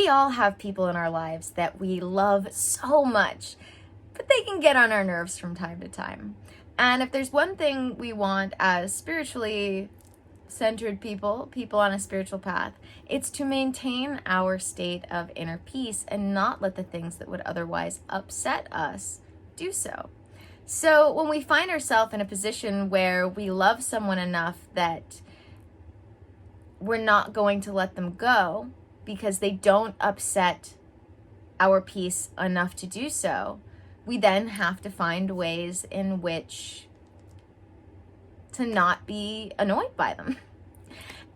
We all have people in our lives that we love so much, but they can get on our nerves from time to time. And if there's one thing we want as spiritually centered people on a spiritual path, it's to maintain our state of inner peace and not let the things that would otherwise upset us do so. So when we find ourselves in a position where we love someone enough that we're not going to let them go because they don't upset our peace enough to do so, we then have to find ways in which to not be annoyed by them.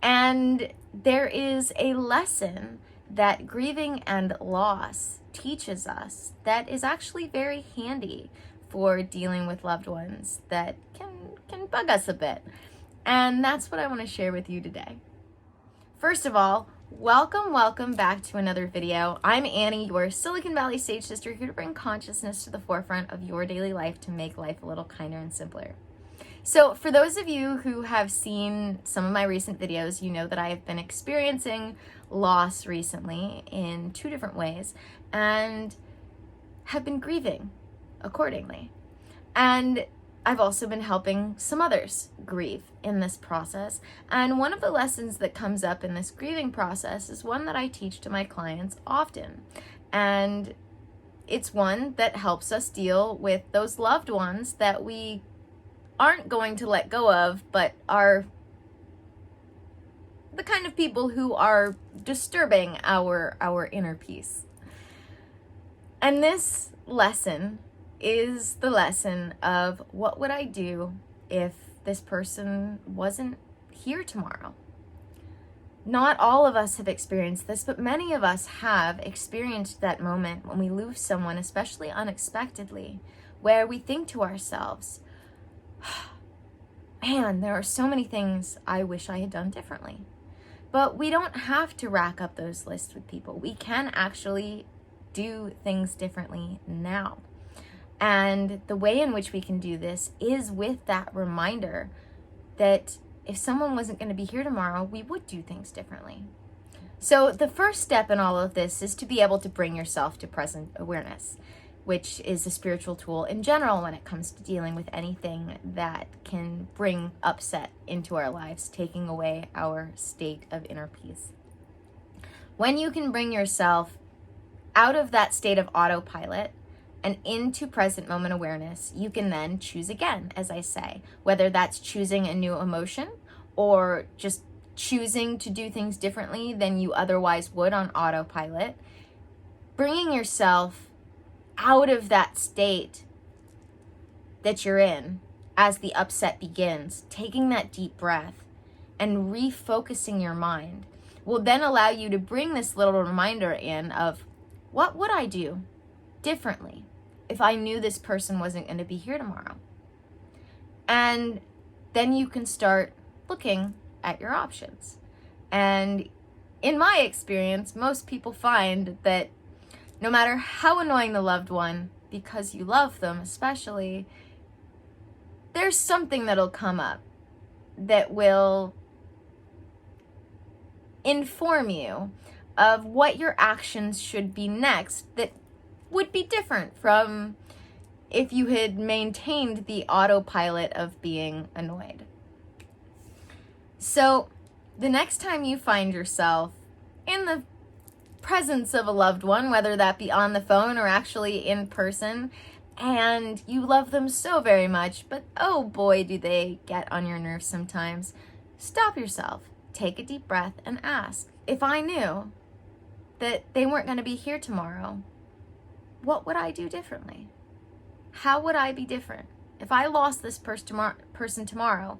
And there is a lesson that grieving and loss teaches us that is actually very handy for dealing with loved ones that can bug us a bit. And that's what I want to share with you today. First of all, welcome back to another video. I'm Annie, your Silicon Valley Sage Sister, here to bring consciousness to the forefront of your daily life to make life a little kinder and simpler. So for those of you who have seen some of my recent videos, you know that I have been experiencing loss recently in 2 different ways and have been grieving accordingly. And I've also been helping some others grieve in this process. And one of the lessons that comes up in this grieving process is one that I teach to my clients often. And it's one that helps us deal with those loved ones that we aren't going to let go of, but are the kind of people who are disturbing our inner peace. And this lesson is the lesson of what would I do if this person wasn't here tomorrow? Not all of us have experienced this, but many of us have experienced that moment when we lose someone, especially unexpectedly, where we think to ourselves, man, there are so many things I wish I had done differently. But we don't have to rack up those lists with people. We can actually do things differently now. And the way in which we can do this is with that reminder that if someone wasn't going to be here tomorrow, we would do things differently. So the first step in all of this is to be able to bring yourself to present awareness, which is a spiritual tool in general when it comes to dealing with anything that can bring upset into our lives, taking away our state of inner peace. When you can bring yourself out of that state of autopilot and into present moment awareness, you can then choose again, as I say, whether that's choosing a new emotion or just choosing to do things differently than you otherwise would on autopilot. Bringing yourself out of that state that you're in as the upset begins, taking that deep breath and refocusing your mind will then allow you to bring this little reminder in of, what would I do differently if I knew this person wasn't going to be here tomorrow? And then you can start looking at your options. And in my experience, most people find that no matter how annoying the loved one, because you love them especially, there's something that'll come up that will inform you of what your actions should be next that would be different from if you had maintained the autopilot of being annoyed. So the next time you find yourself in the presence of a loved one, whether that be on the phone or actually in person, and you love them so very much, but oh boy, do they get on your nerves sometimes, stop yourself, take a deep breath and ask, if I knew that they weren't going to be here tomorrow, what would I do differently? How would I be different? If I lost this person tomorrow,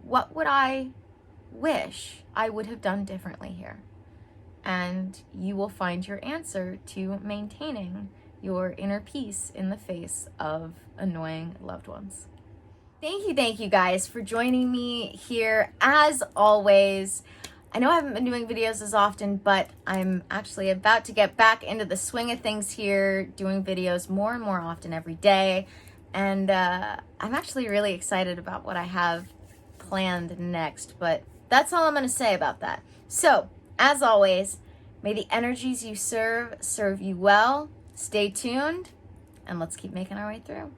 what would I wish I would have done differently here? And you will find your answer to maintaining your inner peace in the face of annoying loved ones. Thank you guys for joining me here as always. I know I haven't been doing videos as often, but I'm actually about to get back into the swing of things here, doing videos more and more often every day. And I'm actually really excited about what I have planned next, but that's all I'm going to say about that. So, as always, May the energies you serve you well. Stay tuned, and let's keep making our way through.